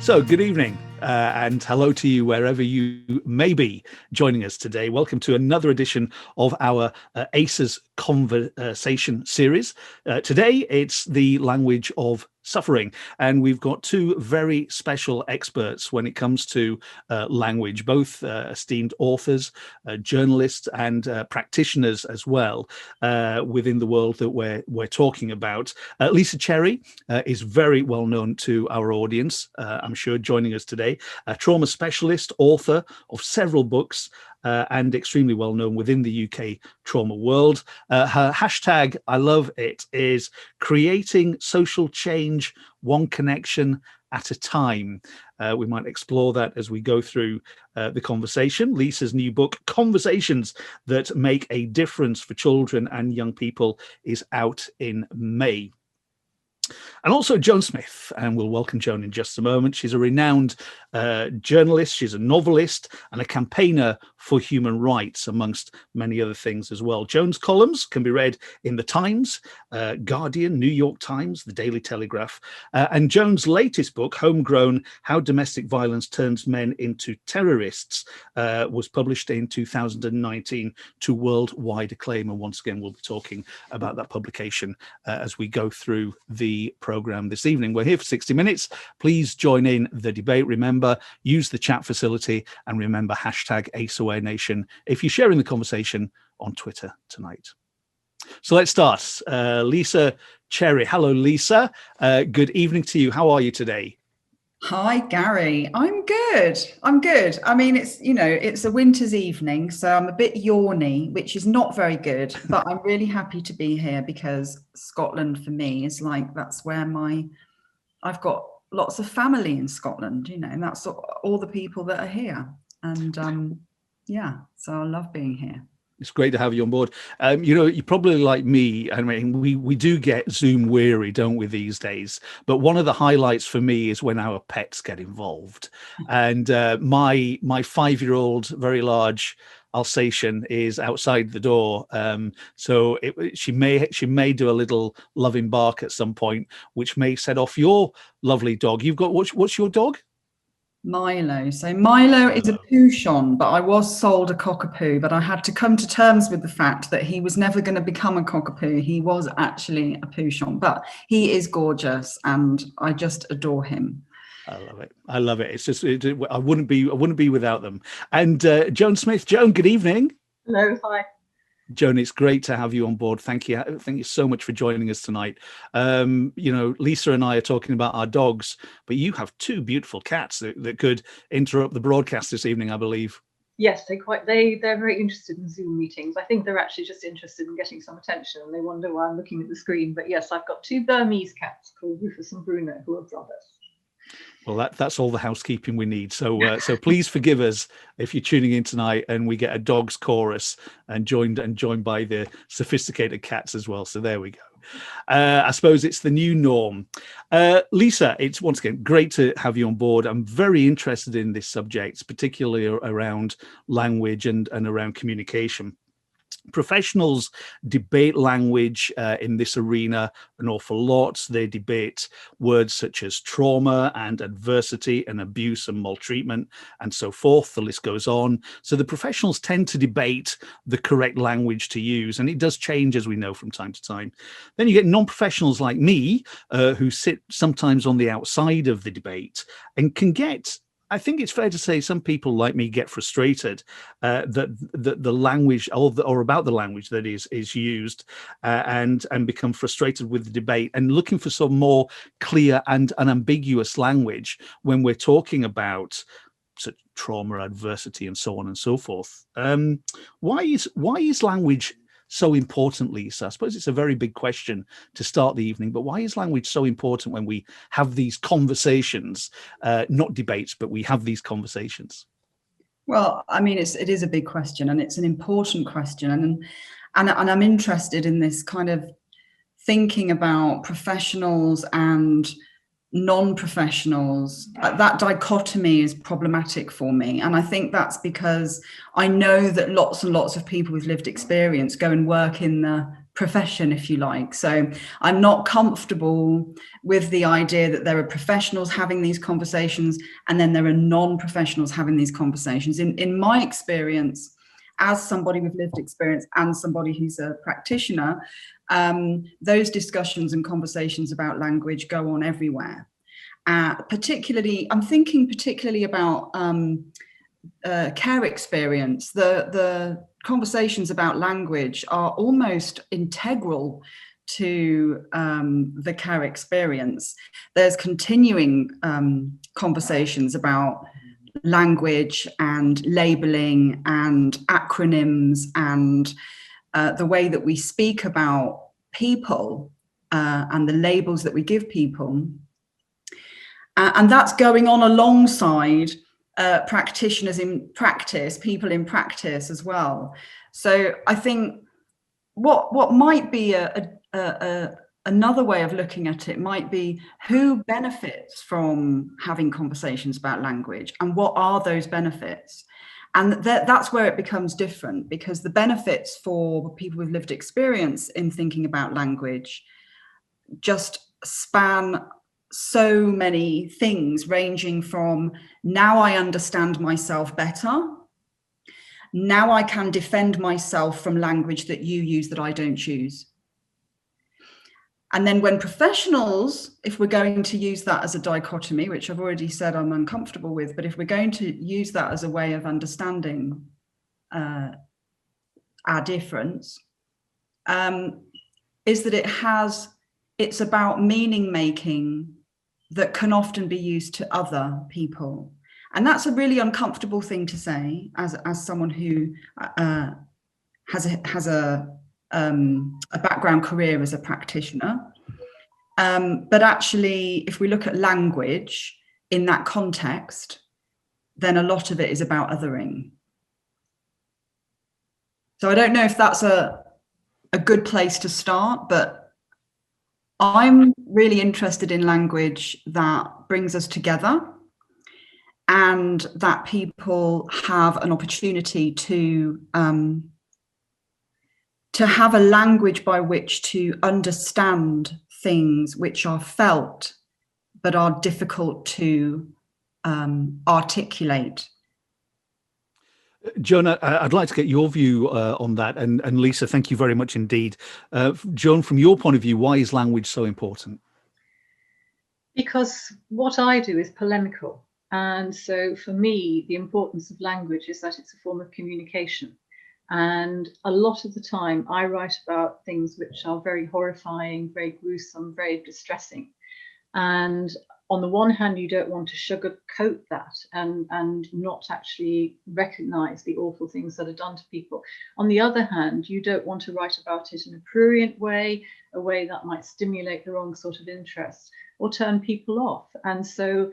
So, good evening and hello to you wherever you may be joining us today. Welcome to another edition of our ACEs Conversation series. Today, it's the language of suffering, and we've got two very special experts when it comes to language, both esteemed authors, journalists, and practitioners as well within the world that we're talking about. Lisa Cherry is very well known to our audience, I'm sure, joining us today, a trauma specialist, author of several books, and extremely well known within the UK trauma world. Her hashtag, I love it, is creating social change one connection at a time. We might explore that as we go through the conversation. Lisa's new book, Conversations That Make a Difference for Children and Young People, is out in May. And also Joan Smith, and we'll welcome Joan in just a moment. She's a renowned journalist, she's a novelist and a campaigner for human rights, amongst many other things as well. Joan's columns can be read in The Times, Guardian, New York Times, The Daily Telegraph, and Joan's latest book, Homegrown: How Domestic Violence Turns Men into Terrorists, was published in 2019 to worldwide acclaim. And once again, we'll be talking about that publication as we go through the program this evening. We're here for 60 minutes. Please join in the debate. Remember, use the chat facility, and remember, hashtag AceAwareNation if you're sharing the conversation on Twitter tonight. So let's start. Lisa Cherry. Hello, Lisa. Good evening to you. How are you today? Hi, Gary. I'm good. I mean, it's a winter's evening, so I'm a bit yawny, which is not very good, but I'm really happy to be here because Scotland for me is like, that's where I've got lots of family in Scotland, and that's all the people that are here. And yeah, so I love being here. It's great to have you on board. You're probably like me. I mean, we do get Zoom weary, don't we, these days? But one of the highlights for me is when our pets get involved. And my 5-year-old, very large Alsatian, is outside the door. So she may do a little loving bark at some point, which may set off your lovely dog. You've got what's your dog? Milo. So Milo is a Pouchon, but I was sold a cockapoo, but I had to come to terms with the fact that he was never going to become a cockapoo. He was actually a Pouchon, but he is gorgeous and I just adore him. I love it. It's just, I wouldn't be without them. And Joan Smith. Joan, good evening. Hello, hi. Joan, it's great to have you on board. Thank you so much for joining us tonight. Lisa and I are talking about our dogs, but you have two beautiful cats that could interrupt the broadcast this evening, I believe. Yes, they're very interested in Zoom meetings. I think they're actually just interested in getting some attention, and they wonder why I'm looking at the screen. But yes, I've got two Burmese cats called Rufus and Bruno, who are brothers. Well, that's all the housekeeping we need. So please forgive us if you're tuning in tonight and we get a dog's chorus and joined by the sophisticated cats as well. So there we go. I suppose it's the new norm. Lisa, it's once again great to have you on board. I'm very interested in this subject, particularly around language and around communication. Professionals debate language in this arena an awful lot. They debate words such as trauma and adversity and abuse and maltreatment and so forth. The list goes on. So the professionals tend to debate the correct language to use, and it does change, as we know, from time to time. Then you get non-professionals like me who sit sometimes on the outside of the debate and can get, I think it's fair to say, some people like me get frustrated that the language or about the language that is used and become frustrated with the debate and looking for some more clear and unambiguous language when we're talking about such trauma, adversity, and so on and so forth. Why is language so important, Lisa? I suppose it's a very big question to start the evening, but why is language so important when we have these conversations, not debates, but we have these conversations? Well, I mean, it is a big question, and it's an important question, and I'm interested in this kind of thinking about professionals and non-professionals. That dichotomy is problematic for me, and I think that's because I know that lots and lots of people with lived experience go and work in the profession, if you like. So I'm not comfortable with the idea that there are professionals having these conversations and then there are non-professionals having these conversations. In my experience, as somebody with lived experience and somebody who's a practitioner, those discussions and conversations about language go on everywhere. Particularly, I'm thinking particularly about care experience. The conversations about language are almost integral to the care experience. There's continuing conversations about language and labeling and acronyms and the way that we speak about people and the labels that we give people. And that's going on alongside practitioners in practice, people in practice as well. So I think what might be another way of looking at it might be who benefits from having conversations about language and what are those benefits? And that's where it becomes different, because the benefits for people with lived experience in thinking about language just span so many things, ranging from now I understand myself better, now I can defend myself from language that you use that I don't choose. And then when professionals, if we're going to use that as a dichotomy, which I've already said I'm uncomfortable with, but if we're going to use that as a way of understanding our difference, is that it's about meaning making that can often be used to other people. And that's a really uncomfortable thing to say as someone who has a background career as a practitioner. But actually, if we look at language in that context, then a lot of it is about othering. So I don't know if that's a good place to start, but I'm really interested in language that brings us together and that people have an opportunity to have a language by which to understand things which are felt but are difficult to articulate. Joan, I'd like to get your view on that. And Lisa, thank you very much indeed. Joan, from your point of view, why is language so important? Because what I do is polemical. And so for me, the importance of language is that it's a form of communication. And a lot of the time I write about things which are very horrifying, very gruesome, very distressing. And on the one hand, you don't want to sugarcoat that and not actually recognize the awful things that are done to people. On the other hand, you don't want to write about it in a prurient way, a way that might stimulate the wrong sort of interest or turn people off. And so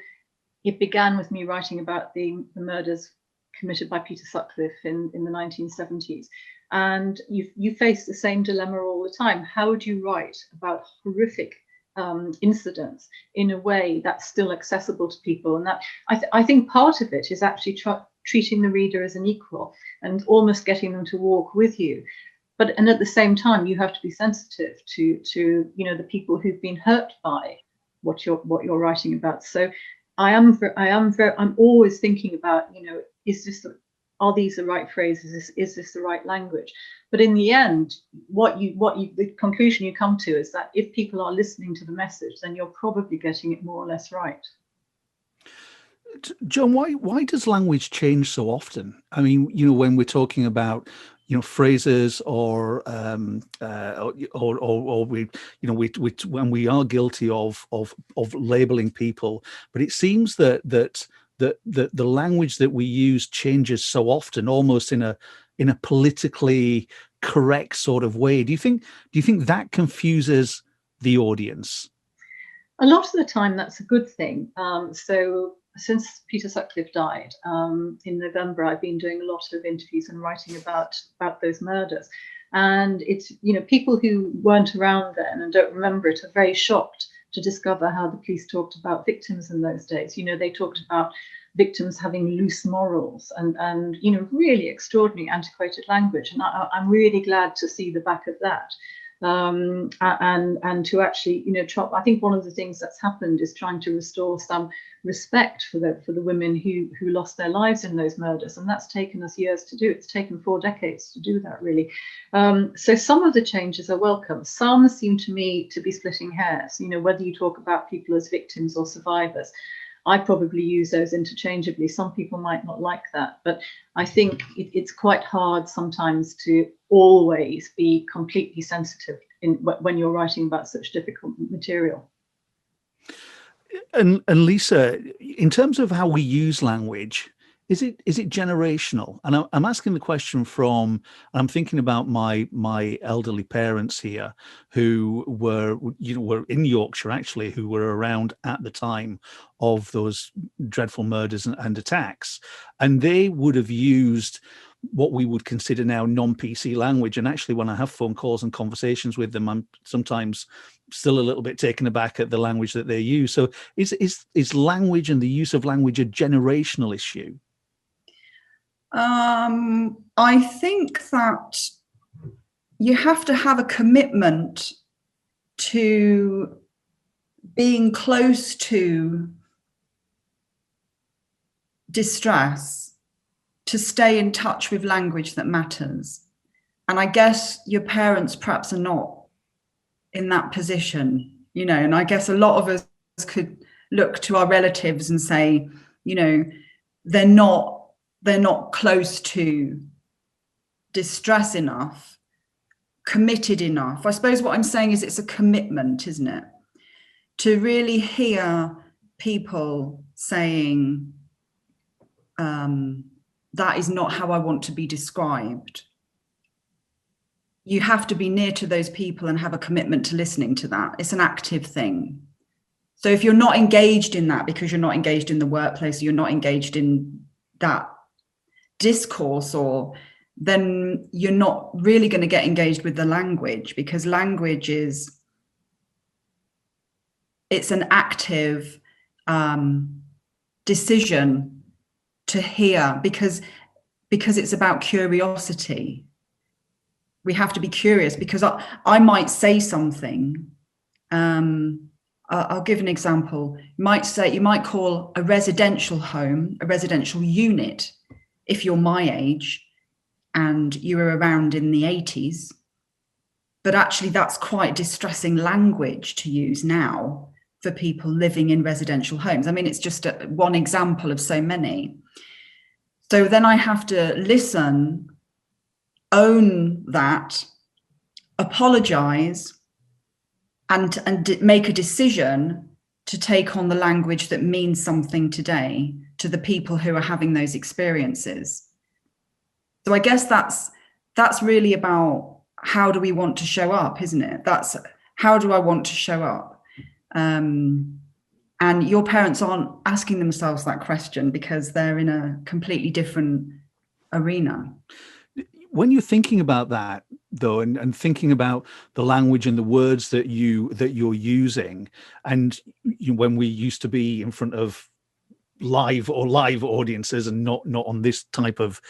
it began with me writing about the murders committed by Peter Sutcliffe in the 1970s. And you face the same dilemma all the time. How do you write about horrific incidents in a way that's still accessible to people? And that I think part of it is actually treating the reader as an equal and almost getting them to walk with you. And at the same time, you have to be sensitive to the people who've been hurt by what you're writing about. So I'm always thinking about, are these the right phrases? Is this the right language? But in the end, the conclusion you come to is that if people are listening to the message, then you're probably getting it more or less right. Joan, why does language change so often? I mean, when we're talking about phrases or we when we are guilty of labeling people, but it seems that the language that we use changes so often, almost in a politically correct sort of way. Do you think that confuses the audience? A lot of the time, that's a good thing. So since Peter Sutcliffe died in November, I've been doing a lot of interviews and writing about those murders. And it's, people who weren't around then and don't remember it are very shocked to discover how the police talked about victims in those days. They talked about victims having loose morals and really extraordinary antiquated language. And I'm really glad to see the back of that. and to actually, I think one of the things that's happened is trying to restore some respect for the women who lost their lives in those murders, and that's taken us years to do. It's taken 4 decades to do that, really. So some of the changes are welcome. Some seem to me to be splitting hairs. Whether you talk about people as victims or survivors, I probably use those interchangeably. Some people might not like that, but I think it's quite hard sometimes to always be completely sensitive when you're writing about such difficult material. And Lisa, in terms of how we use language, is it generational? And I'm asking the question from, I'm thinking about my elderly parents here, who were in Yorkshire actually, who were around at the time of those dreadful murders and attacks, and they would have used what we would consider now non-PC language. And actually, when I have phone calls and conversations with them, I'm sometimes still a little bit taken aback at the language that they use. So is language and the use of language a generational issue? I think that you have to have a commitment to being close to distress, to stay in touch with language that matters. And I guess your parents perhaps are not in that position, and I guess a lot of us could look to our relatives and say, they're not close to distress enough, committed enough. I suppose what I'm saying is it's a commitment, isn't it? To really hear people saying, that is not how I want to be described. You have to be near to those people and have a commitment to listening to that. It's an active thing. So if you're not engaged in that because you're not engaged in the workplace, or you're not engaged in that discourse, then you're not really going to get engaged with the language, because language it's an active decision to hear, because it's about curiosity. We have to be curious, because I might say something. I'll give an example. You might call a residential home a residential unit if you're my age and you were around in the 80s. But actually, that's quite distressing language to use now for people living in residential homes. I mean, it's just one example of so many. So then I have to listen, own that, apologize, and make a decision to take on the language that means something today to the people who are having those experiences. So I guess that's really about, how do we want to show up, isn't it? That's how do I want to show up? And your parents aren't asking themselves that question because they're in a completely different arena. When you're thinking about that, though, and thinking about the language and the words that you're using, and when we used to be in front of live audiences and not on this type of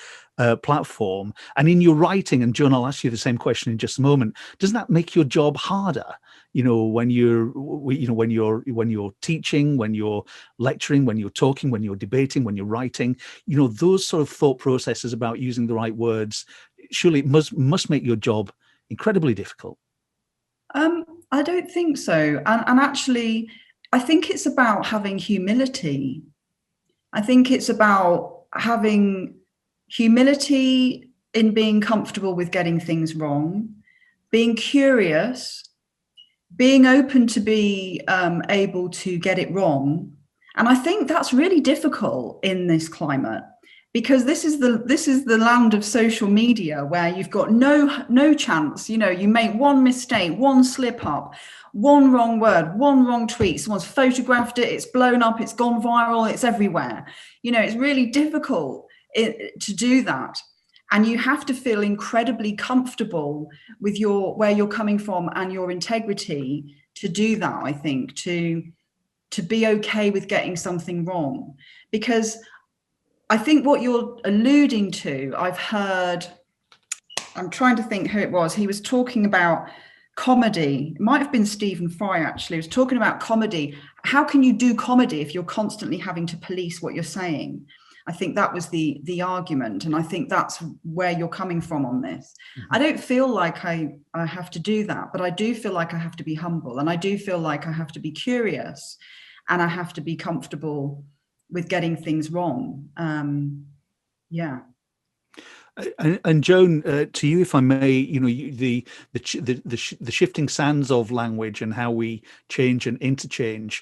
platform, and in your writing, and Joan, I'll ask you the same question in just a moment, doesn't that make your job harder? When you're teaching, when you're lecturing, when you're talking, when you're debating, when you're writing, those sort of thought processes about using the right words, surely it must make your job incredibly difficult. I don't think so. And actually, I think it's about having humility. I think it's about having humility in being comfortable with getting things wrong, being curious, being open to be able to get it wrong. And I think that's really difficult in this climate, because this is the land of social media, where you've got no chance. You make one mistake, one slip up, one wrong word, one wrong tweet, someone's photographed it, it's blown up, it's gone viral, it's everywhere. It's really difficult to do that. And you have to feel incredibly comfortable with where you're coming from and your integrity to do that, I think, to be okay with getting something wrong. Because I think what you're alluding to, I'm trying to think who it was. He was talking about comedy. It might have been Stephen Fry, actually. He was talking about comedy. How can you do comedy if you're constantly having to police what you're saying? I think that was the argument, and I think that's where you're coming from on this. I don't feel like I have to do that, but I do feel like I have to be humble, and I do feel like I have to be curious, and I have to be comfortable with getting things wrong. Yeah. And Joan, to you, if I may, the shifting sands of language and how we change and interchange.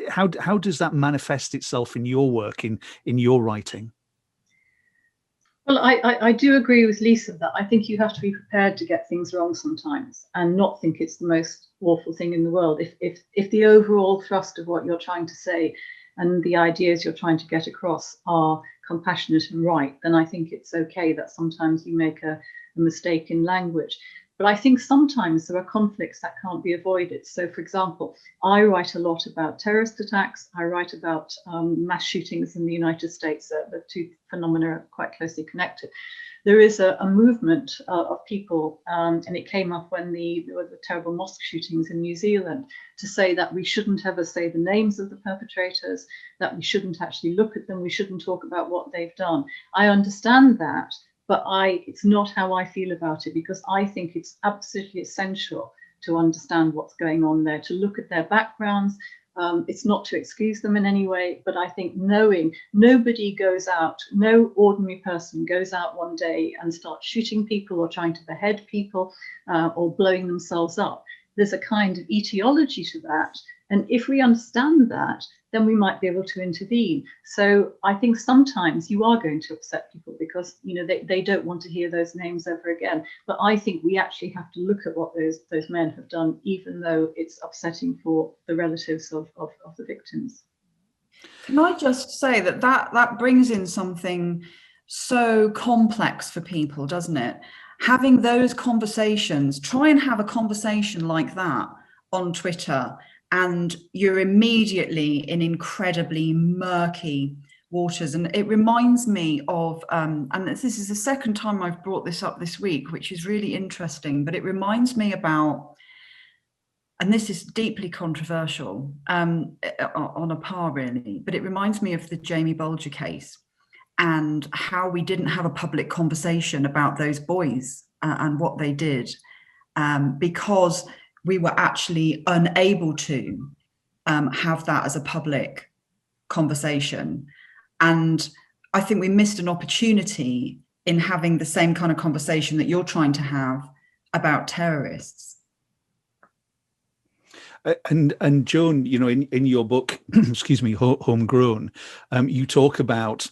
How does that manifest itself in your work, in your writing? Well, I do agree with Lisa that I think you have to be prepared to get things wrong sometimes and not think it's the most awful thing in the world. If the overall thrust of what you're trying to say and the ideas you're trying to get across are compassionate and right, then I think it's okay that sometimes you make a mistake in language. But I think sometimes there are conflicts that can't be avoided. So, for example, I write a lot about terrorist attacks. I write about mass shootings in the United States. The two phenomena are quite closely connected. There is a movement of people, and it came up when there were the terrible mosque shootings in New Zealand, to say that we shouldn't ever say the names of the perpetrators, that we shouldn't actually look at them, we shouldn't talk about what they've done. I understand that, but it's not how I feel about it, because I think it's absolutely essential to understand what's going on there, to look at their backgrounds. It's not to excuse them in any way, but I think knowing nobody goes out, no ordinary person goes out one day and starts shooting people or trying to behead people or blowing themselves up. There's a kind of etiology to that. And if we understand that, then we might be able to intervene. So I think sometimes you are going to upset people because they don't want to hear those names ever again. But I think we actually have to look at what those men have done, even though it's upsetting for the relatives of the victims. Can I just say that brings in something so complex for people, doesn't it? Having those conversations, try and have a conversation like that on Twitter, and you're immediately in incredibly murky waters. And it reminds me of, and this is the second time I've brought this up this week, which is really interesting, but it reminds me about, and this is deeply controversial on a par really, but it reminds me of the Jamie Bulger case and how we didn't have a public conversation about those boys and what they did because we were actually unable to have that as a public conversation. And I think we missed an opportunity in having the same kind of conversation that you're trying to have about terrorists. And Joan, in your book, excuse me, Homegrown, you talk about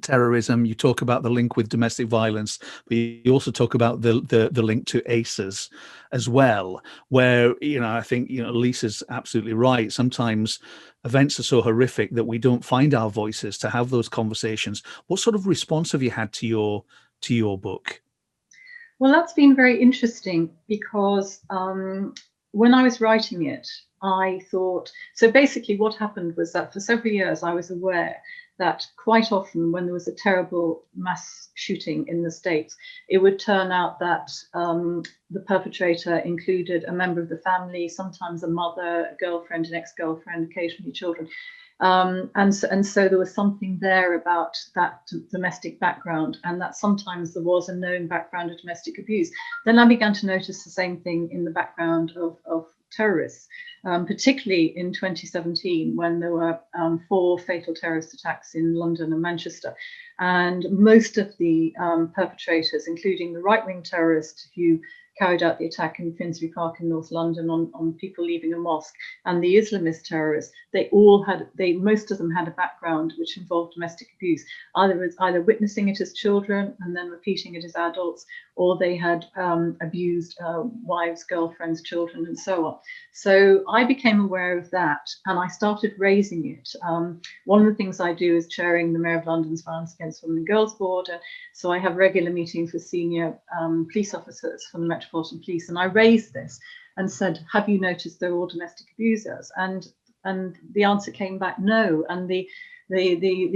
terrorism, you talk about the link with domestic violence, but you also talk about the link to ACEs as well, where I think Lisa's absolutely right. Sometimes events are so horrific that we don't find our voices to have those conversations. What sort of response have you had to your book? Well, that's been very interesting because when I was writing it, I thought, so basically what happened was that for several years I was aware that quite often when there was a terrible mass shooting in the States, it would turn out that the perpetrator included a member of the family, sometimes a mother, a girlfriend, an ex-girlfriend, occasionally children. And so there was something there about that domestic background, and that sometimes there was a known background of domestic abuse. Then I began to notice the same thing in the background of terrorists, particularly in 2017 when there were 4 fatal terrorist attacks in London and Manchester. And most of the perpetrators, including the right-wing terrorist who carried out the attack in Finsbury Park in North London on people leaving a mosque, and the Islamist terrorists, most of them had a background which involved domestic abuse, either witnessing it as children and then repeating it as adults, or they had abused wives, girlfriends, children, and so on. So I became aware of that and I started raising it. One of the things I do is chairing the Mayor of London's Violence Against Women and Girls Board. So I have regular meetings with senior police officers from the Metropolitan Police, and I raised this and said, have you noticed they're all domestic abusers? And the answer came back no. And the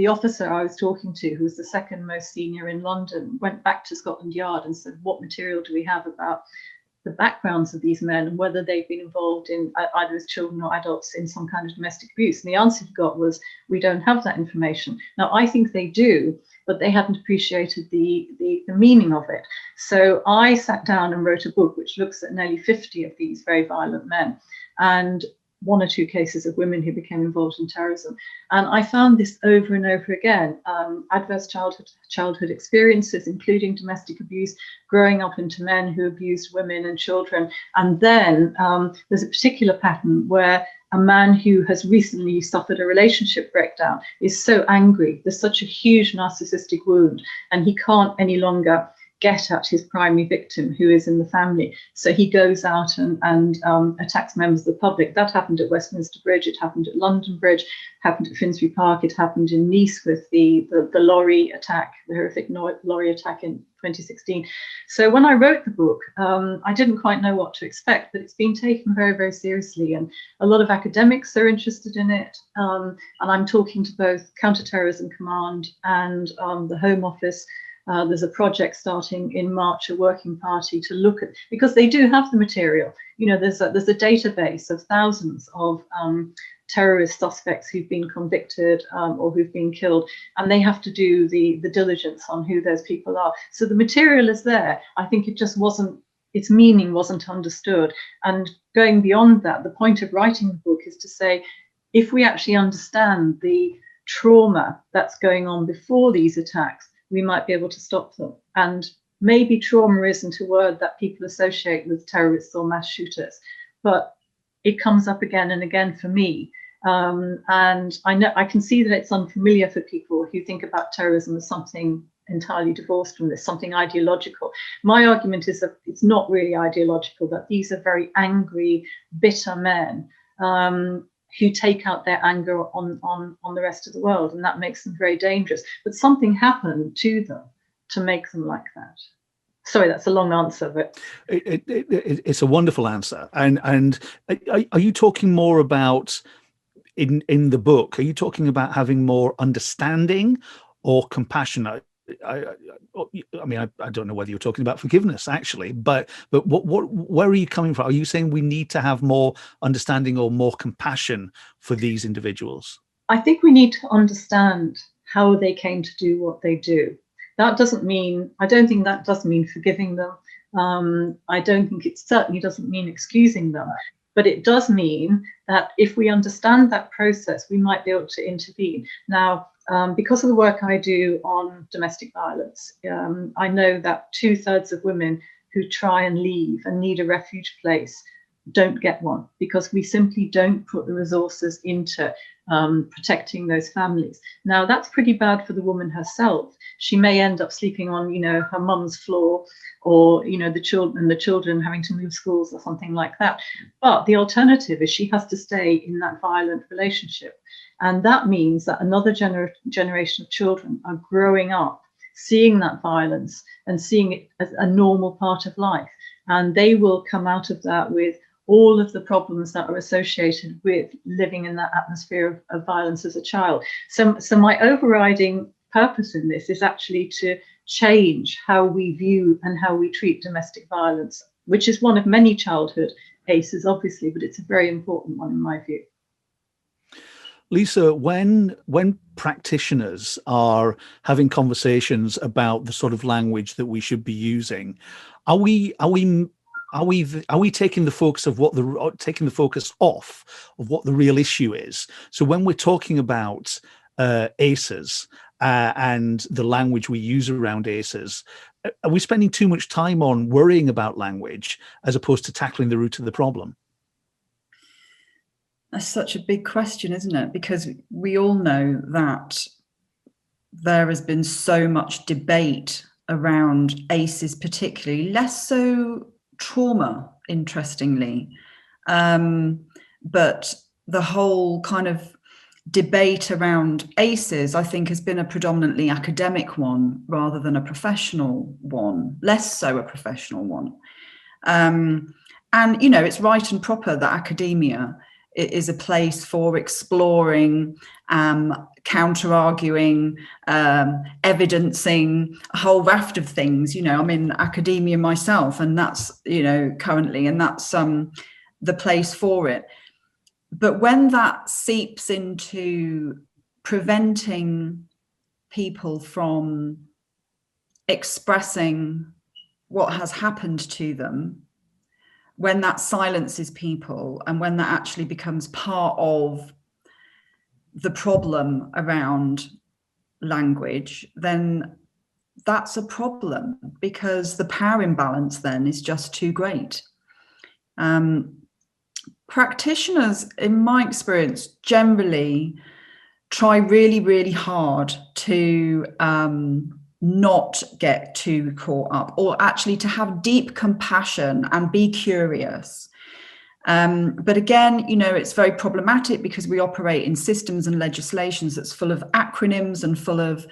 officer I was talking to, who was the second most senior in London, went back to Scotland Yard and said, what material do we have about the backgrounds of these men and whether they've been involved in either as children or adults in some kind of domestic abuse. And the answer he got was, we don't have that information. Now, I think they do, but they hadn't appreciated the meaning of it. So I sat down and wrote a book which looks at nearly 50 of these very violent men, and 1 or 2 cases of women who became involved in terrorism. And I found this over and over again. Adverse childhood experiences, including domestic abuse, growing up into men who abused women and children. And then there's a particular pattern where a man who has recently suffered a relationship breakdown is so angry, there's such a huge narcissistic wound, and he can't any longer get at his primary victim, who is in the family. So he goes out and attacks members of the public. That happened at Westminster Bridge, it happened at London Bridge, happened at Finsbury Park, it happened in Nice with the lorry attack, the horrific lorry attack in 2016. So when I wrote the book, I didn't quite know what to expect, but it's been taken very, very seriously. And a lot of academics are interested in it. And I'm talking to both Counter-Terrorism Command and the Home Office. There's a project starting in March, a working party to look at, because they do have the material. You know, there's a database of thousands of terrorist suspects who've been convicted or who've been killed, and they have to do the diligence on who those people are. So the material is there. I think it just wasn't, its meaning wasn't understood. And going beyond that, the point of writing the book is to say, if we actually understand the trauma that's going on before these attacks, we might be able to stop them. And maybe trauma isn't a word that people associate with terrorists or mass shooters, but it comes up again and again for me. And I can see that it's unfamiliar for people who think about terrorism as something entirely divorced from this, something ideological. My argument is that it's not really ideological, that these are very angry, bitter men who take out their anger on the rest of the world, and that makes them very dangerous. But something happened to them to make them like that. Sorry, that's a long answer, but it's a wonderful answer. And are you talking more about in the book? Are you talking about having more understanding or compassion? I mean, I don't know whether you're talking about forgiveness actually, but where are you coming from? Are you saying we need to have more understanding or more compassion for these individuals? I think we need to understand how they came to do what they do. That doesn't mean, I don't think that does mean forgiving them. I don't think it certainly doesn't mean excusing them, but it does mean that if we understand that process, we might be able to intervene. Now, because of the work I do on domestic violence, I know that 2/3 of women who try and leave and need a refuge place don't get one, because we simply don't put the resources into protecting those families. Now, that's pretty bad for the woman herself. She may end up sleeping on, her mum's floor, or, the children having to move schools or something like that. But the alternative is she has to stay in that violent relationship. And that means that another generation of children are growing up seeing that violence and seeing it as a normal part of life. And they will come out of that with all of the problems that are associated with living in that atmosphere of violence as a child. So my overriding purpose in this is actually to change how we view and how we treat domestic violence, which is one of many childhood ACEs, obviously, but it's a very important one in my view. Lisa, when practitioners are having conversations about the sort of language that we should be using, are we taking the focus of taking the focus off of what the real issue is? So when we're talking about ACEs and the language we use around ACEs, are we spending too much time on worrying about language as opposed to tackling the root of the problem? That's such a big question, isn't it? Because we all know that there has been so much debate around ACEs, particularly, less so trauma, interestingly. But the whole kind of debate around ACEs, I think, has been a predominantly academic one rather than a professional one, less so a professional one. And, it's right and proper that academia is a place for exploring, counter-arguing, evidencing a whole raft of things. You know, I'm in academia myself, and that's, you know, currently, and that's the place for it. But when that seeps into preventing people from expressing what has happened to them, when that silences people, and when that actually becomes part of the problem around language, then that's a problem, because the power imbalance then is just too great. Practitioners, in my experience, generally try really, really hard to not get too caught up, or actually to have deep compassion and be curious. But again, you know, it's very problematic because we operate in systems and legislations that's full of acronyms and full of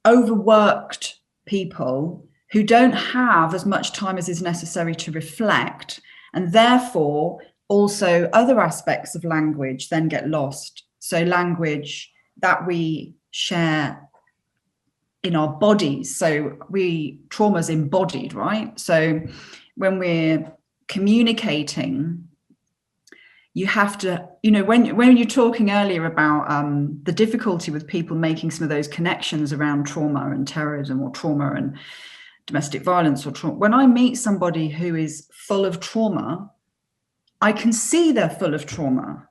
overworked people who don't have as much time as is necessary to reflect, and therefore also other aspects of language then get lost. So language that we share in our bodies, so trauma's embodied, right? So when we're communicating, you have to, you know, when you're talking earlier about the difficulty with people making some of those connections around trauma and terrorism, or trauma and domestic violence, or trauma, when I meet somebody who is full of trauma, I can see they're full of trauma.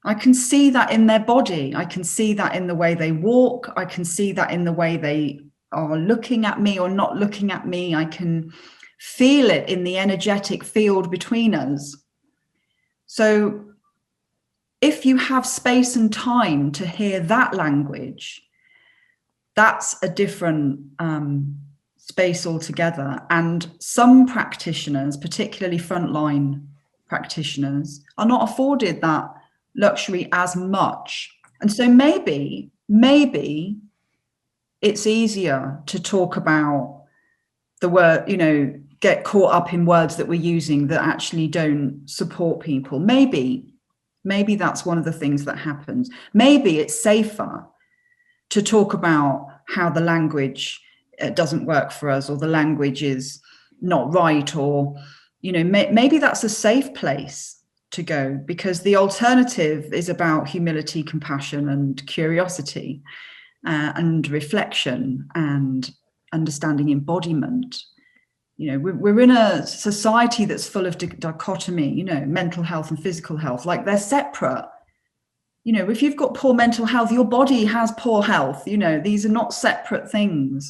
I can see that in their body. I can see that in the way they walk. I can see that in the way they are looking at me or not looking at me. I can feel it in the energetic field between us. So if you have space and time to hear that language, that's a different space altogether. And some practitioners, particularly frontline practitioners, are not afforded that luxury as much. And so maybe it's easier to talk about the word, you know, get caught up in words that we're using that actually don't support people. Maybe that's one of the things that happens. Maybe it's safer to talk about how the language doesn't work for us, or the language is not right, or, you know, maybe that's a safe place to go, because the alternative is about humility, compassion, and curiosity, and reflection, and understanding embodiment. You know, we're in a society that's full of dichotomy, you know, mental health and physical health, like they're separate. You know, if you've got poor mental health, your body has poor health. You know, these are not separate things.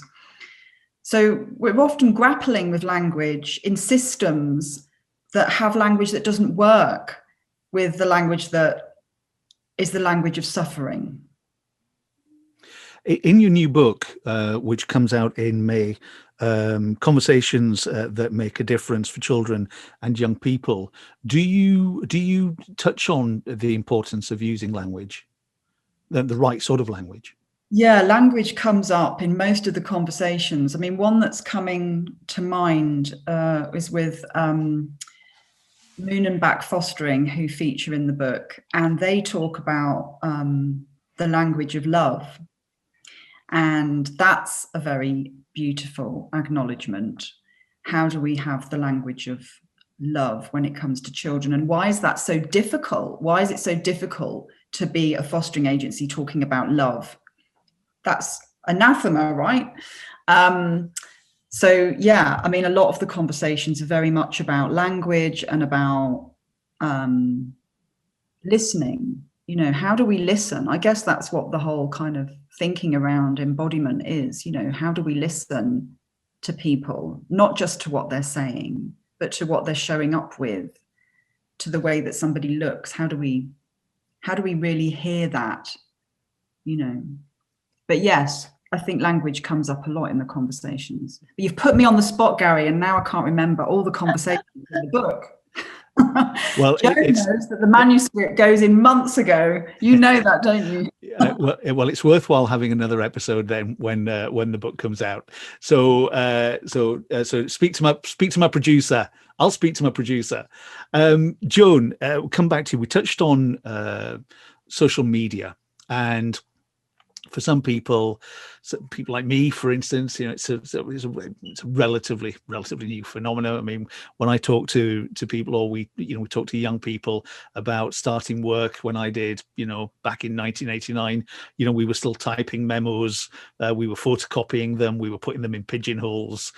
So we're often grappling with language in systems that have language that doesn't work with the language that is the language of suffering. In your new book, which comes out in May, Conversations that Make a Difference for Children and Young People, do you touch on the importance of using language, the right sort of language? Yeah, language comes up in most of the conversations. I mean, one that's coming to mind is with Moon and Back Fostering, who feature in the book, and they talk about the language of love. And that's a very beautiful acknowledgement. How do we have the language of love when it comes to children? And why is that so difficult? Why is it so difficult to be a fostering agency talking about love? That's anathema, right? So, yeah, I mean, a lot of the conversations are very much about language and about listening. You know, how do we listen? I guess that's what the whole kind of thinking around embodiment is. You know, how do we listen to people, not just to what they're saying, but to what they're showing up with, to the way that somebody looks? How do we really hear that? You know, but yes, I think language comes up a lot in the conversations. But you've put me on the spot, Gary, and now I can't remember all the conversations in the book. Well, Joan knows that the manuscript goes in months ago. You know that, don't you? Well, it's worthwhile having another episode then when the book comes out. So speak to my producer. I'll speak to my producer. Joan, we'll come back to you. We touched on social media, and for some people like me, for instance, it's a relatively new phenomenon. I mean, when I talk to people, or we talk to young people about starting work, when I did, back in 1989, we were still typing memos, we were photocopying them, we were putting them in pigeonholes,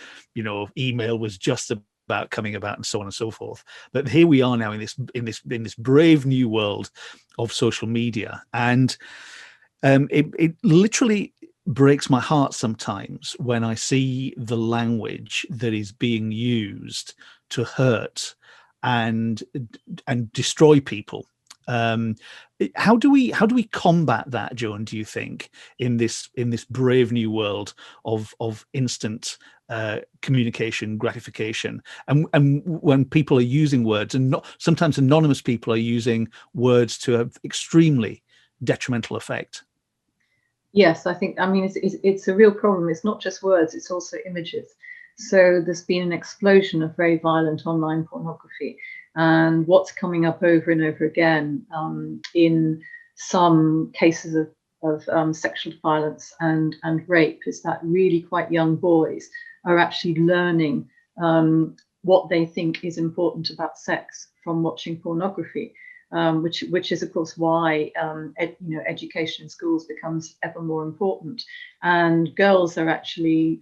email was just about coming about, and so on and so forth. But here we are now in this brave new world of social media, and it literally breaks my heart sometimes when I see the language that is being used to hurt and destroy people. How do we combat that, Joan, do you think, in this brave new world of instant communication, gratification, and when people are using words, and sometimes anonymous people are using words to have extremely detrimental effect? Yes, I mean, it's a real problem. It's not just words, it's also images. So there's been an explosion of very violent online pornography. And what's coming up over and over again in some cases of sexual violence and rape is that really quite young boys are actually learning what they think is important about sex from watching pornography. Which is of course why education in schools becomes ever more important, and girls are actually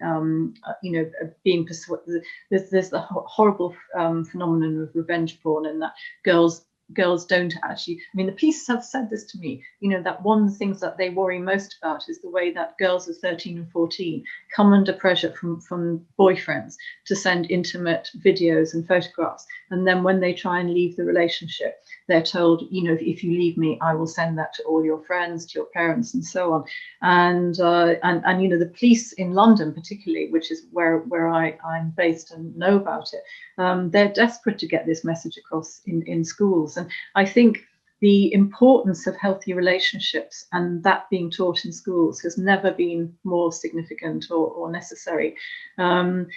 being persuaded. There's the horrible phenomenon of revenge porn, and that girls don't actually, I mean, the police have said this to me, that one of the things that they worry most about is the way that girls of 13 and 14 come under pressure from boyfriends to send intimate videos and photographs, and then when they try and leave the relationship, they're told, if you leave me, I will send that to all your friends, to your parents, and so on. And the police in London, particularly, which is where I'm based and know about it, they're desperate to get this message across in schools. And I think the importance of healthy relationships and that being taught in schools has never been more significant or necessary. And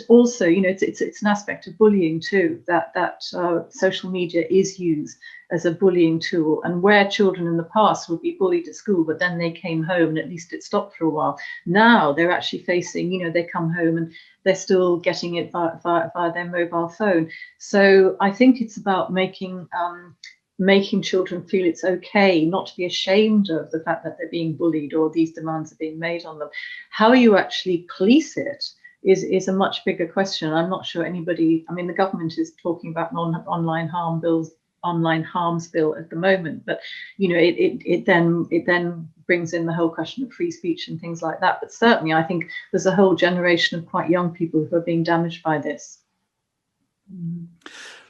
also, it's an aspect of bullying too, that social media is used as a bullying tool, and where children in the past would be bullied at school, but then they came home and at least it stopped for a while. Now they're actually facing, they come home and they're still getting it via their mobile phone. So I think it's about making children feel it's okay not to be ashamed of the fact that they're being bullied or these demands are being made on them. How you actually police it is a much bigger question. I'm not sure anybody, I mean, the government is talking about an online harms bill at the moment, but it then brings in the whole question of free speech and things like that. But certainly I think there's a whole generation of quite young people who are being damaged by this.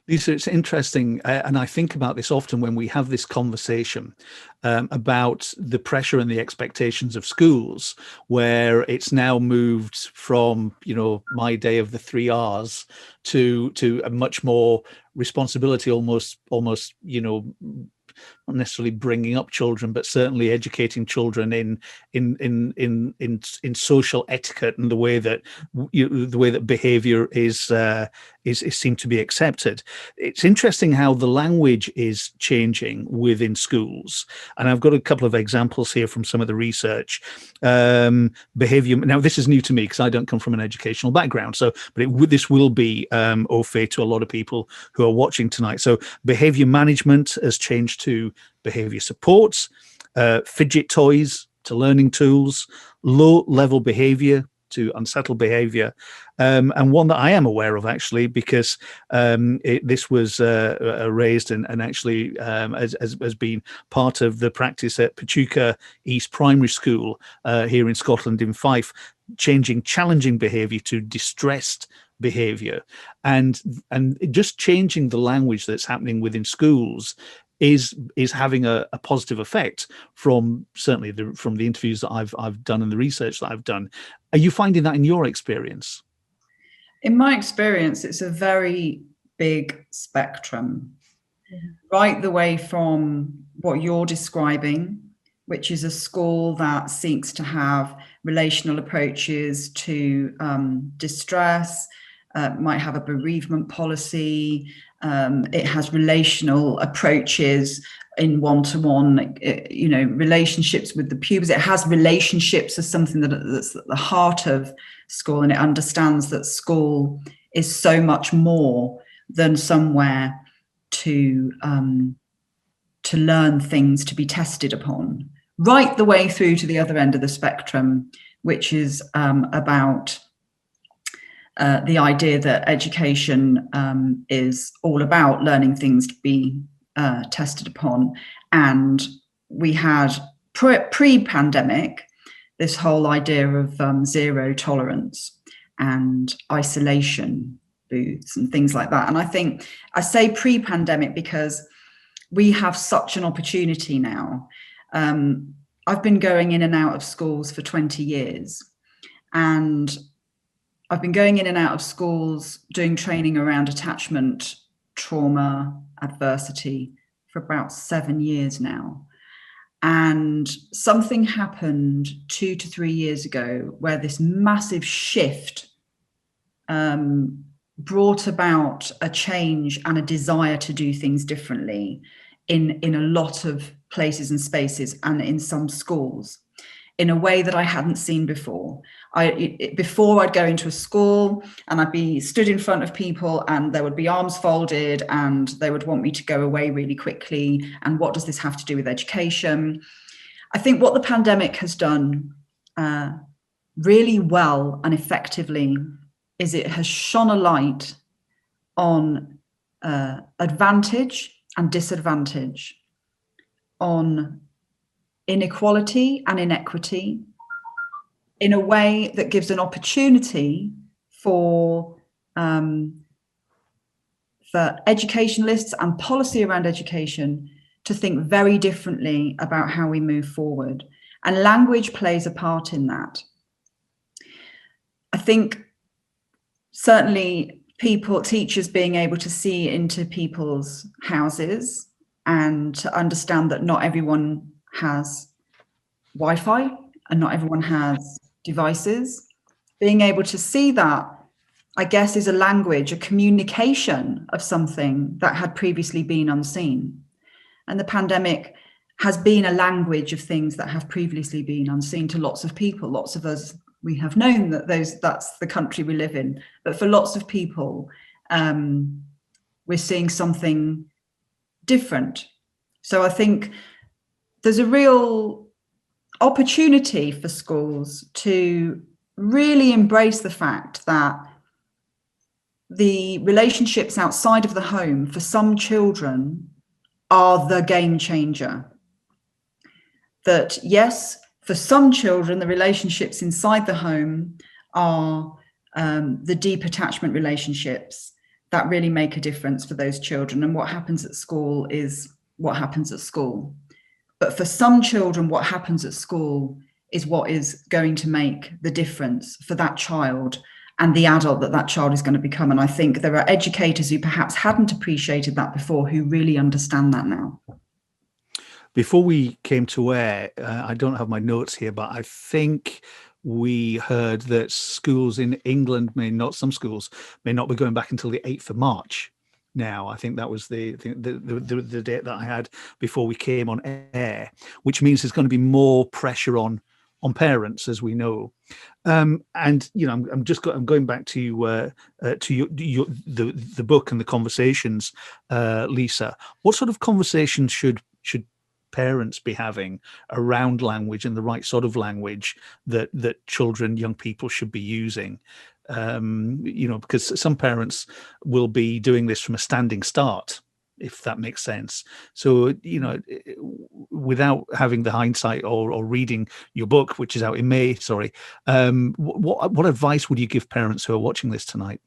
Lisa, it's interesting, and I think about this often when we have this conversation about the pressure and the expectations of schools, where it's now moved from, my day of the 3 R's to a much more responsibility, almost, not necessarily bringing up children, but certainly educating children in social etiquette and the way that behavior is seemed to be accepted. It's interesting how the language is changing within schools, and I've got a couple of examples here from some of the research. Behavior. Now, this is new to me because I don't come from an educational background, but this will be au fait to a lot of people who are watching tonight. So, behavior management has changed to behavior supports, fidget toys to learning tools, low-level behavior to unsettled behavior, and one that I am aware of actually, because this was raised and actually has been part of the practice at Pachuca East Primary School here in Scotland in Fife, changing challenging behavior to distressed behavior, and just changing the language that's happening within schools is having a positive effect from the interviews that I've done and the research that I've done. Are you finding that in your experience? In my experience, it's a very big spectrum, right the way from what you're describing, which is a school that seeks to have relational approaches to distress, might have a bereavement policy. It has relational approaches in one-to-one, relationships with the pupils. It has relationships as something that's at the heart of school, and it understands that school is so much more than somewhere to learn things to be tested upon, right the way through to the other end of the spectrum, which is about the idea that education is all about learning things to be tested upon. And we had pre-pandemic this whole idea of zero tolerance and isolation booths and things like that. And I think I say pre-pandemic because we have such an opportunity now. I've been going in and out of schools for 20 years, and I've been going in and out of schools doing training around attachment, trauma, adversity for about 7 years now. And something happened 2 to 3 years ago where this massive shift brought about a change and a desire to do things differently in a lot of places and spaces, and in some schools, in a way that I hadn't seen before. Before I'd go into a school and I'd be stood in front of people and there would be arms folded and they would want me to go away really quickly. And what does this have to do with education? I think what the pandemic has done really well and effectively is it has shone a light on advantage and disadvantage, on inequality and inequity, in a way that gives an opportunity for educationalists and policy around education to think very differently about how we move forward. And language plays a part in that. I think certainly teachers being able to see into people's houses and to understand that not everyone has Wi-Fi and not everyone has devices. Being able to see that, I guess, is a language, a communication of something that had previously been unseen. And the pandemic has been a language of things that have previously been unseen to lots of people. Lots of us, we have known that that's the country we live in. But for lots of people, we're seeing something different. So I think there's a real opportunity for schools to really embrace the fact that the relationships outside of the home for some children are the game changer. That yes, for some children, the relationships inside the home are the deep attachment relationships that really make a difference for those children. And what happens at school is what happens at school. But for some children, what happens at school is what is going to make the difference for that child and the adult that child is going to become. And I think there are educators who perhaps hadn't appreciated that before who really understand that now. Before we came to air, I don't have my notes here, but I think we heard that schools in England some schools may not be going back until the 8th of March. Now, I think that was the date that I had before we came on air, which means there's going to be more pressure on parents, as we know. And I'm going back to the book and the conversations, Lisa. What sort of conversations should parents be having around language and the right sort of language that children, young people should be using? Because some parents will be doing this from a standing start, if that makes sense. So, without having the hindsight or reading your book, which is out in May, what advice would you give parents who are watching this tonight?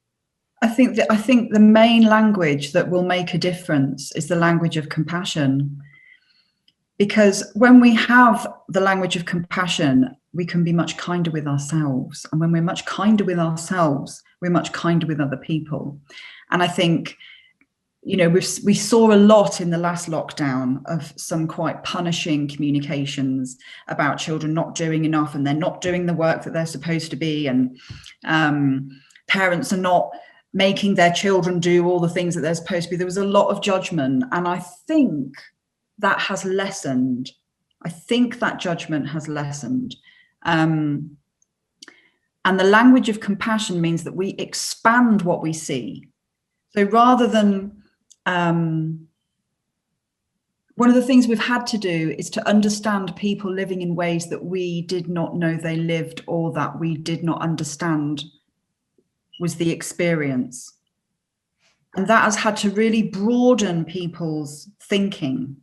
I think the main language that will make a difference is the language of compassion. Because when we have the language of compassion, we can be much kinder with ourselves. And when we're much kinder with ourselves, we're much kinder with other people. And I think you know, we saw a lot in the last lockdown of some quite punishing communications about children not doing enough, and they're not doing the work that they're supposed to be, and parents are not making their children do all the things that they're supposed to be. There was a lot of judgment, and I think that has lessened. I think that judgment has lessened. And the language of compassion means that we expand what we see. So rather than, one of the things we've had to do is to understand people living in ways that we did not know they lived, or that we did not understand was the experience. And that has had to really broaden people's thinking.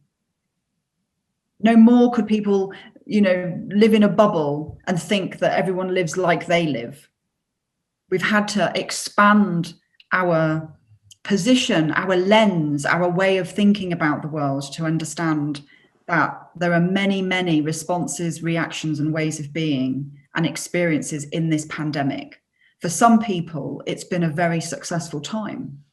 No more could people, you know, live in a bubble and think that everyone lives like they live. We've had to expand our position, our lens, our way of thinking about the world, to understand that there are many, many responses, reactions, and ways of being and experiences in this pandemic. For some people, it's been a very successful time.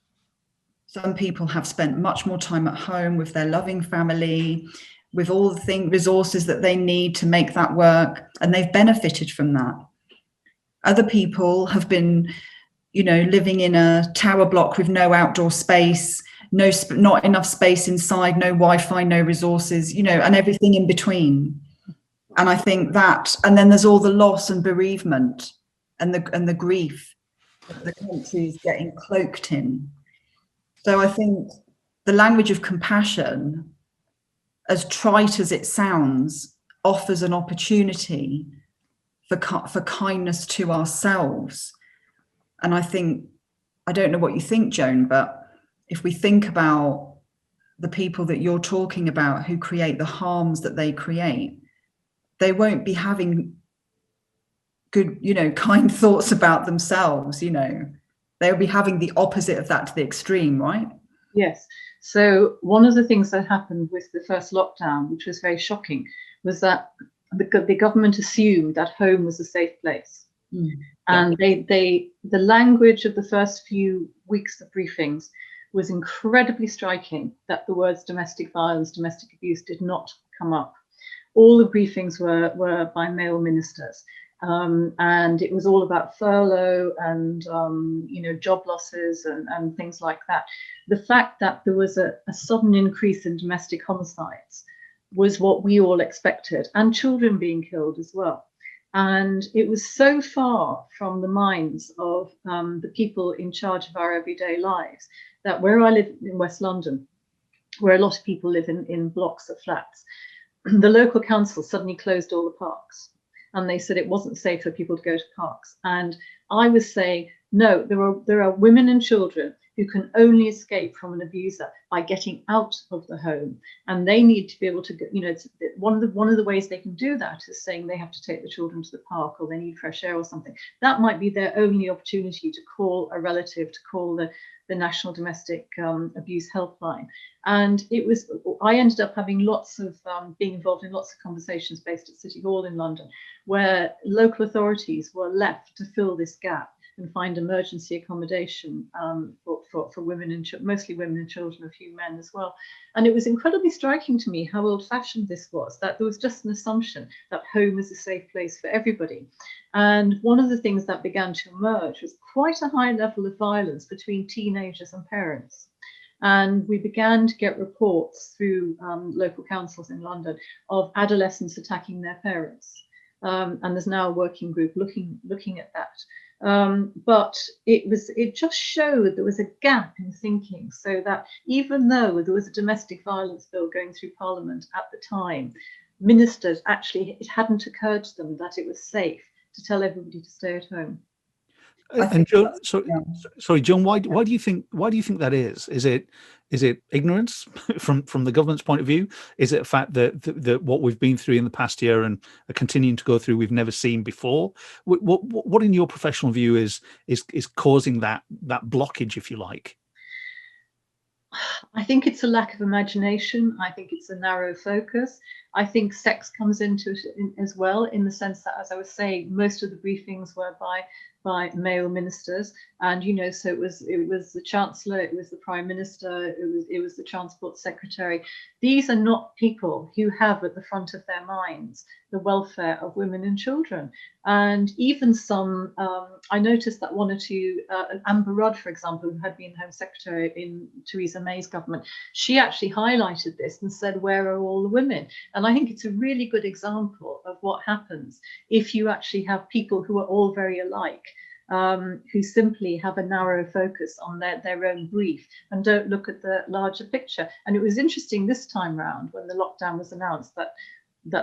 Some people have spent much more time at home with their loving family, with all the resources that they need to make that work, and they've benefited from that. Other people have been, you know, living in a tower block with no outdoor space, not enough space inside, no Wi-Fi, no resources, you know, and everything in between. And I think that, and then there's all the loss and bereavement and the grief that the country is getting cloaked in. So I think the language of compassion, as trite as it sounds, offers an opportunity for kindness to ourselves. And I think, I don't know what you think, Joan, but if we think about the people that you're talking about who create the harms that they create, they won't be having good, you know, kind thoughts about themselves, you know. They'll be having the opposite of that to the extreme, right? Yes. So one of the things that happened with the first lockdown, which was very shocking, was that the government assumed that home was a safe place. And the language of the first few weeks of briefings was incredibly striking, that the words domestic violence, domestic abuse did not come up. All the briefings were by male ministers. And it was all about furlough and you know, job losses and things like that. The fact that there was a sudden increase in domestic homicides was what we all expected, and children being killed as well. And it was so far from the minds of the people in charge of our everyday lives that where I live in West London, where a lot of people live in blocks of flats, the local council suddenly closed all the parks. And they said it wasn't safe for people to go to parks. And I was saying, no, there are women and children who can only escape from an abuser by getting out of the home. And they need to be able to, you know, one of the ways they can do that is saying they have to take the children to the park, or they need fresh air or something. That might be their only opportunity to call a relative, to call the National Domestic Abuse Helpline. And I ended up having lots of, being involved in lots of conversations based at City Hall in London, where local authorities were left to fill this gap and find emergency accommodation for women and mostly women and children, a few men as well. And it was incredibly striking to me how old-fashioned this was, that there was just an assumption that home is a safe place for everybody. And one of the things that began to emerge was quite a high level of violence between teenagers and parents. And we began to get reports through local councils in London of adolescents attacking their parents. And there's now a working group looking at that. But it just showed there was a gap in thinking, so that even though there was a domestic violence bill going through Parliament at the time, ministers actually, it hadn't occurred to them that it was safe to tell everybody to stay at home. And Joan, sorry, Joan, why do you think that is? Is it ignorance from the government's point of view? Is it a fact that what we've been through in the past year and are continuing to go through we've never seen before? What in your professional view is causing that blockage, if you like? I think it's a lack of imagination. I think it's a narrow focus. I think sex comes into it as well, in the sense that, as I was saying, most of the briefings were by male ministers, and so it was the Chancellor, it was the Prime Minister, it was the Transport Secretary. These are not people who have at the front of their minds the welfare of women and children. And even some, I noticed that one or two, Amber Rudd, for example, who had been Home Secretary in Theresa May's government, she actually highlighted this and said, where are all the women? And I think it's a really good example of what happens if you actually have people who are all very alike, who simply have a narrow focus on their own brief and don't look at the larger picture. And it was interesting this time round, when the lockdown was announced, that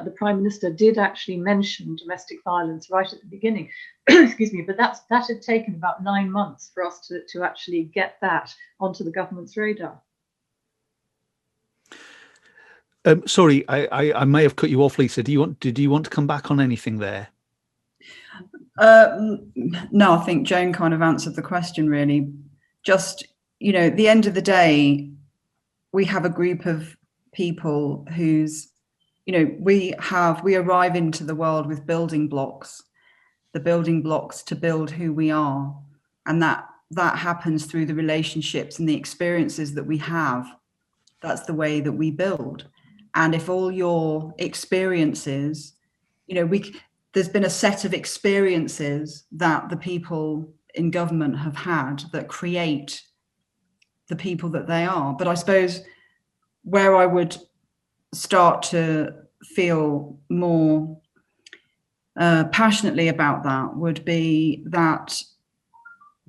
the Prime Minister did actually mention domestic violence right at the beginning. Excuse me, but that had taken about 9 months for us to actually get that onto the government's radar. Sorry, I may have cut you off, Lisa. Did you want to come back on anything there? No, I think Joan kind of answered the question, really. Just, at the end of the day, we have a group of people whose, we arrive into the world with building blocks, the building blocks to build who we are. And that happens through the relationships and the experiences that we have. That's the way that we build. And if all your experiences, there's been a set of experiences that the people in government have had that create the people that they are. But I suppose where I would start to feel more passionately about that would be that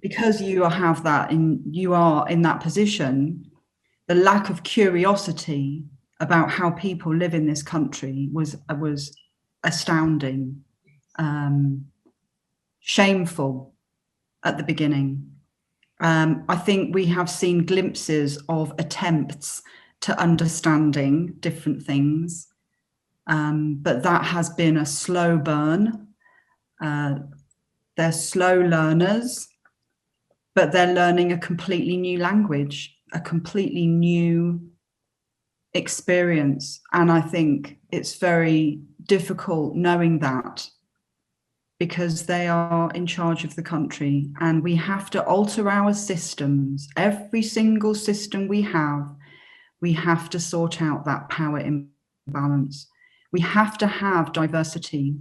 because you are in that position, the lack of curiosity about how people live in this country was astounding. Shameful at the beginning. I think we have seen glimpses of attempts to understanding different things, but that has been a slow burn. They're slow learners, but they're learning a completely new language, a completely new experience. And I think it's very difficult knowing that, because they are in charge of the country, and we have to alter our systems. Every single system we have to sort out that power imbalance. We have to have diversity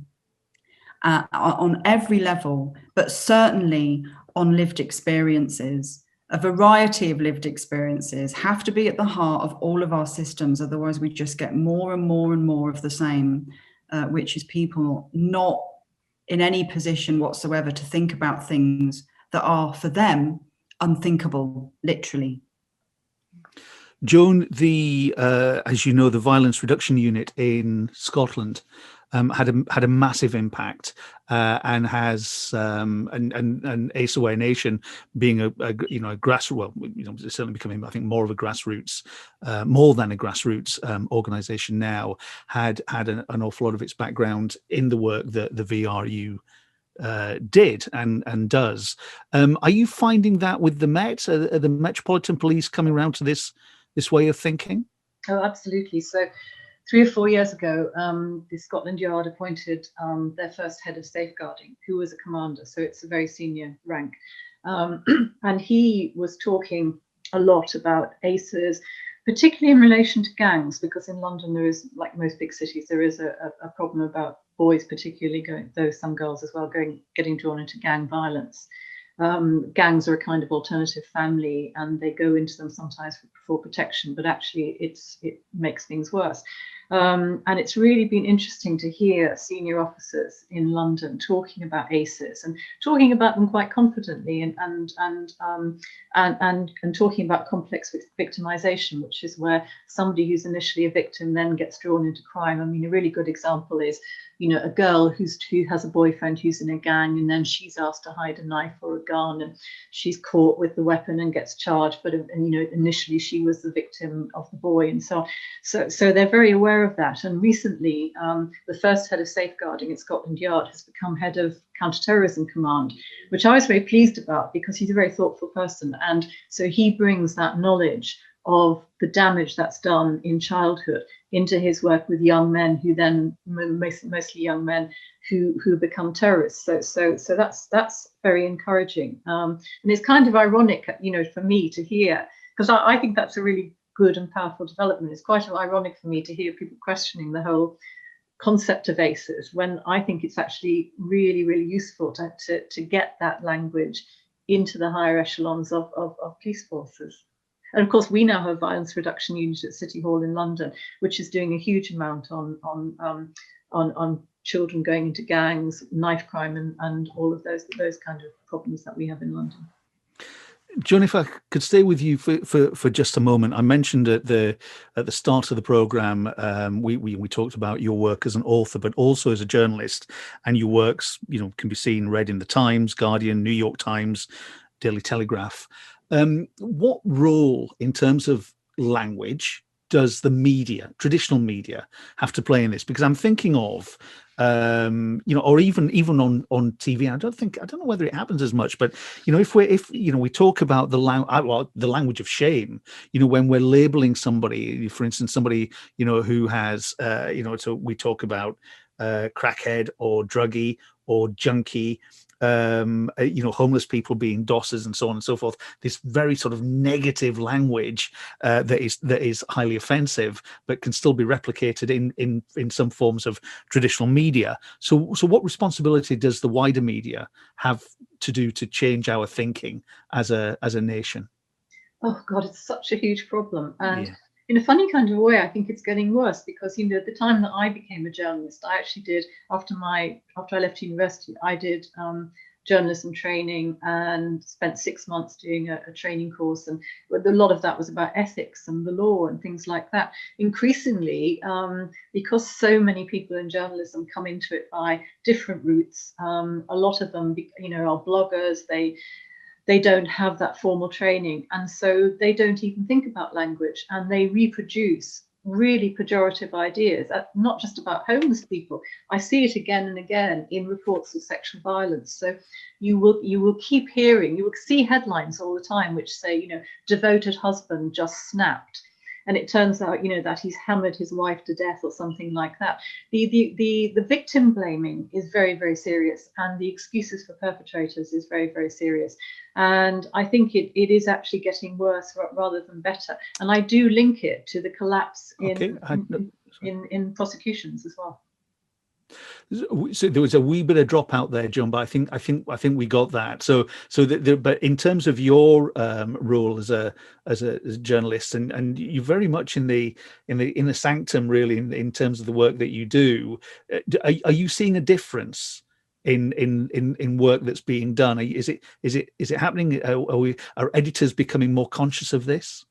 on every level, but certainly on lived experiences. A variety of lived experiences have to be at the heart of all of our systems. Otherwise, we just get more and more and more of the same, which is people not in any position whatsoever to think about things that are, for them, unthinkable, literally. Joan, as you know, the Violence Reduction Unit in Scotland had a massive impact, and has and Ace Aware Nation, being a grassroots, well, it's certainly becoming, I think, more of a grassroots, more than a grassroots organisation now, had an awful lot of its background in the work that the VRU did and does. Are you finding that with the Met? Are the Metropolitan Police coming around to this way of thinking? Oh, absolutely. So 3 or 4 years ago, the Scotland Yard appointed their first head of safeguarding, who was a commander, so it's a very senior rank. And he was talking a lot about ACEs, particularly in relation to gangs, because in London there is, like most big cities, there is a problem about boys particularly though some girls as well, getting drawn into gang violence. Gangs are a kind of alternative family, and they go into them sometimes for protection, but actually it makes things worse. And it's really been interesting to hear senior officers in London talking about ACEs and talking about them quite confidently, and talking about complex victimization, which is where somebody who's initially a victim then gets drawn into crime. I mean, a really good example is, a girl who has a boyfriend who's in a gang, and then she's asked to hide a knife or a gun, and she's caught with the weapon and gets charged. But initially she was the victim of the boy, and so they're very aware of that. And recently, the first head of safeguarding at Scotland Yard has become head of counter-terrorism command, which I was very pleased about, because he's a very thoughtful person, and so he brings that knowledge of the damage that's done in childhood into his work with young men, who then mostly young men who become terrorists. So that's very encouraging, and it's kind of ironic, for me to hear, because I think that's a really good and powerful development. It's quite ironic for me to hear people questioning the whole concept of ACEs, when I think it's actually really, really useful to get that language into the higher echelons of police forces. And of course, we now have a violence reduction unit at City Hall in London, which is doing a huge amount on children going into gangs, knife crime, and all of those kind of problems that we have in London. Joan, if I could stay with you for just a moment. I mentioned at the start of the program, we talked about your work as an author, but also as a journalist, and your works, can be seen, read in the Times, Guardian, New York Times, Daily Telegraph. What role in terms of language does the media, traditional media, have to play in this? Because I'm thinking of, or even on TV. I don't know whether it happens as much, but if we talk about the language of shame, when we're labeling somebody, for instance, somebody who has, so we talk about crackhead or druggie or junkie. Homeless people being dossers and so on and so forth. This very sort of negative language that is highly offensive, but can still be replicated in some forms of traditional media. So what responsibility does the wider media have to do to change our thinking as a nation? Oh God, it's such a huge problem, and in a funny kind of way, I think it's getting worse, because at the time that I became a journalist, I actually did, after I left university, I did journalism training and spent 6 months doing a training course, and a lot of that was about ethics and the law and things like that. Increasingly, because so many people in journalism come into it by different routes, a lot of them are bloggers. They don't have that formal training, and so they don't even think about language, and they reproduce really pejorative ideas, not just about homeless people. I see it again and again in reports of sexual violence. So you will keep hearing, you will see headlines all the time which say, devoted husband just snapped. And it turns out, that he's hammered his wife to death or something like that. The victim blaming is very, very serious, and the excuses for perpetrators is very, very serious. And I think it is actually getting worse rather than better. And I do link it to the collapse in prosecutions as well. So there was a wee bit of drop out there, Joan, but I think we got that. So but in terms of your role as a journalist, and you're very much in the sanctum, really, in terms of the work that you do. Are you seeing a difference in work that's being done? Is it happening? Are editors becoming more conscious of this?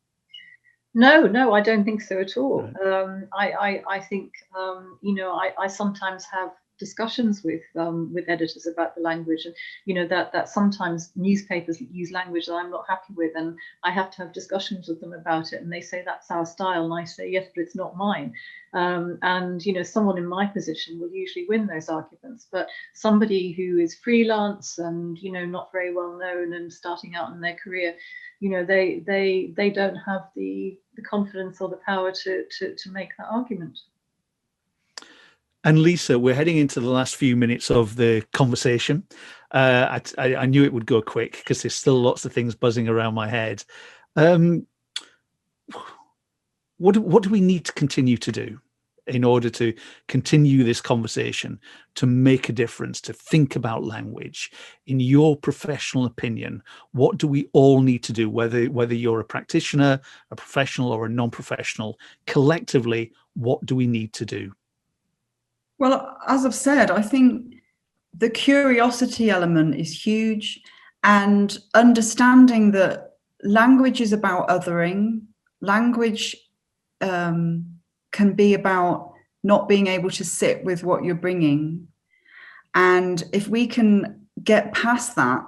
No, I don't think so at all. Right. I think I sometimes have discussions with editors about the language, and that sometimes newspapers use language that I'm not happy with, and I have to have discussions with them about it, and they say that's our style, and I say yes, but it's not mine. And someone in my position will usually win those arguments, but somebody who is freelance and not very well known and starting out in their career, they don't have the confidence or the power to make that argument. And Lisa, we're heading into the last few minutes of the conversation. I knew it would go quick because there's still lots of things buzzing around my head. What do we need to continue to do in order to continue this conversation, to make a difference, to think about language? In your professional opinion, what do we all need to do, whether you're a practitioner, a professional, or a non-professional? Collectively, what do we need to do? Well, as I've said, I think the curiosity element is huge, and understanding that language is about othering. Language can be about not being able to sit with what you're bringing. And if we can get past that,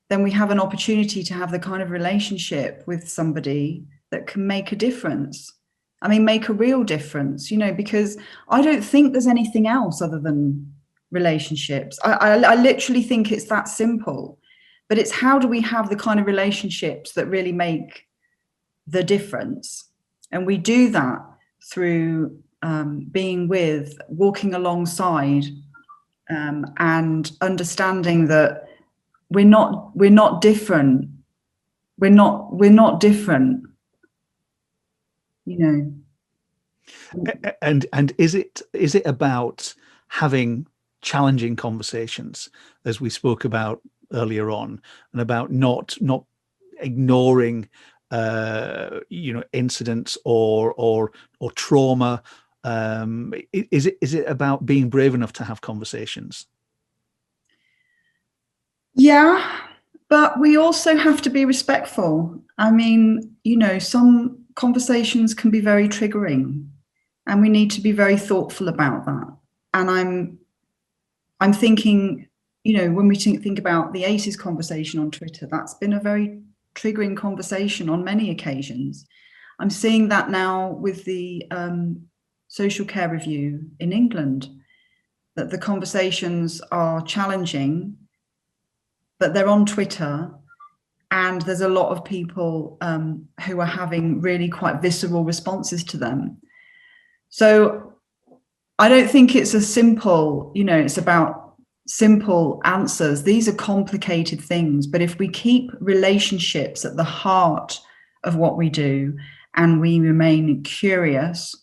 then we have an opportunity to have the kind of relationship with somebody that can make a difference. I mean, make a real difference, because I don't think there's anything else other than relationships. I literally think it's that simple, but it's how do we have the kind of relationships that really make the difference. And we do that through being with, walking alongside, and understanding that we're not different. We're not different, you know. And is it about having challenging conversations, as we spoke about earlier on, and about not ignoring incidents or trauma? Is it about being brave enough to have conversations? Yeah, but we also have to be respectful. I mean, some conversations can be very triggering, and we need to be very thoughtful about that. And I'm thinking, when we think about the ACEs conversation on Twitter, that's been a very triggering conversation on many occasions. I'm seeing that now with the social care review in England, that the conversations are challenging, but they're on Twitter, and there's a lot of people who are having really quite visceral responses to them. So I don't think it's a simple, it's about simple answers. These are complicated things, but if we keep relationships at the heart of what we do and we remain curious,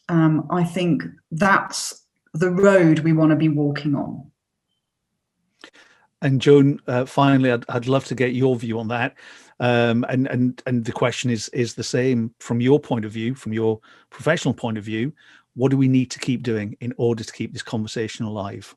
I think that's the road we want to be walking on. And Joan, finally, I'd love to get your view on that. And the question is the same from your point of view, from your professional point of view. What do we need to keep doing in order to keep this conversation alive?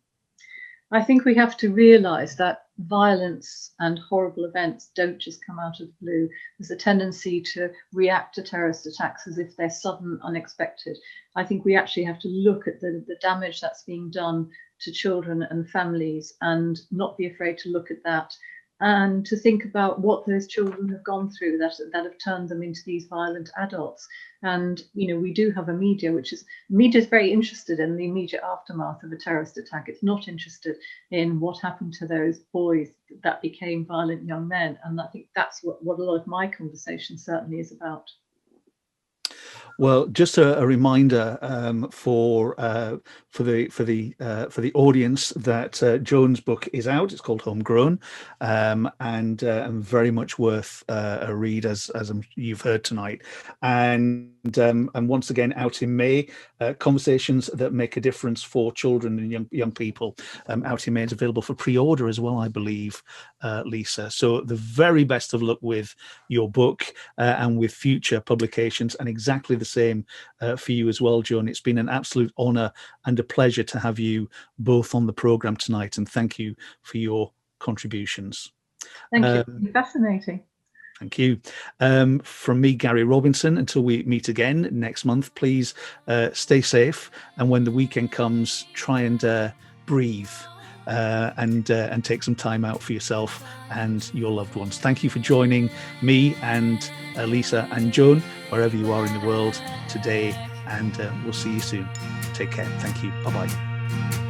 I think we have to realise that violence and horrible events don't just come out of the blue. There's a tendency to react to terrorist attacks as if they're sudden, unexpected. I think we actually have to look at the damage that's being done to children and families and not be afraid to look at that, and to think about what those children have gone through that have turned them into these violent adults. And we do have a media is very interested in the immediate aftermath of a terrorist attack. It's not interested in what happened to those boys that became violent young men. And I think that's what a lot of my conversation certainly is about. Well, just a reminder for the audience that Joan's book is out. It's called Homegrown, and very much worth a read, as you've heard tonight. And once again, out in May, Conversations That Make a Difference for Children and Young People. Out in May is available for pre-order as well, I believe, Lisa. So the very best of luck with your book and with future publications, and exactly the same for you as well, Joan. It's been an absolute honour and a pleasure to have you both on the programme tonight, and thank you for your contributions. Thank you. Fascinating. Thank you. From me, Gary Robinson, until we meet again next month, please stay safe, and when the weekend comes, try and breathe and take some time out for yourself and your loved ones. Thank you for joining me and Lisa and Joan, wherever you are in the world today, and we'll see you soon. Take care. Thank you. Bye-bye.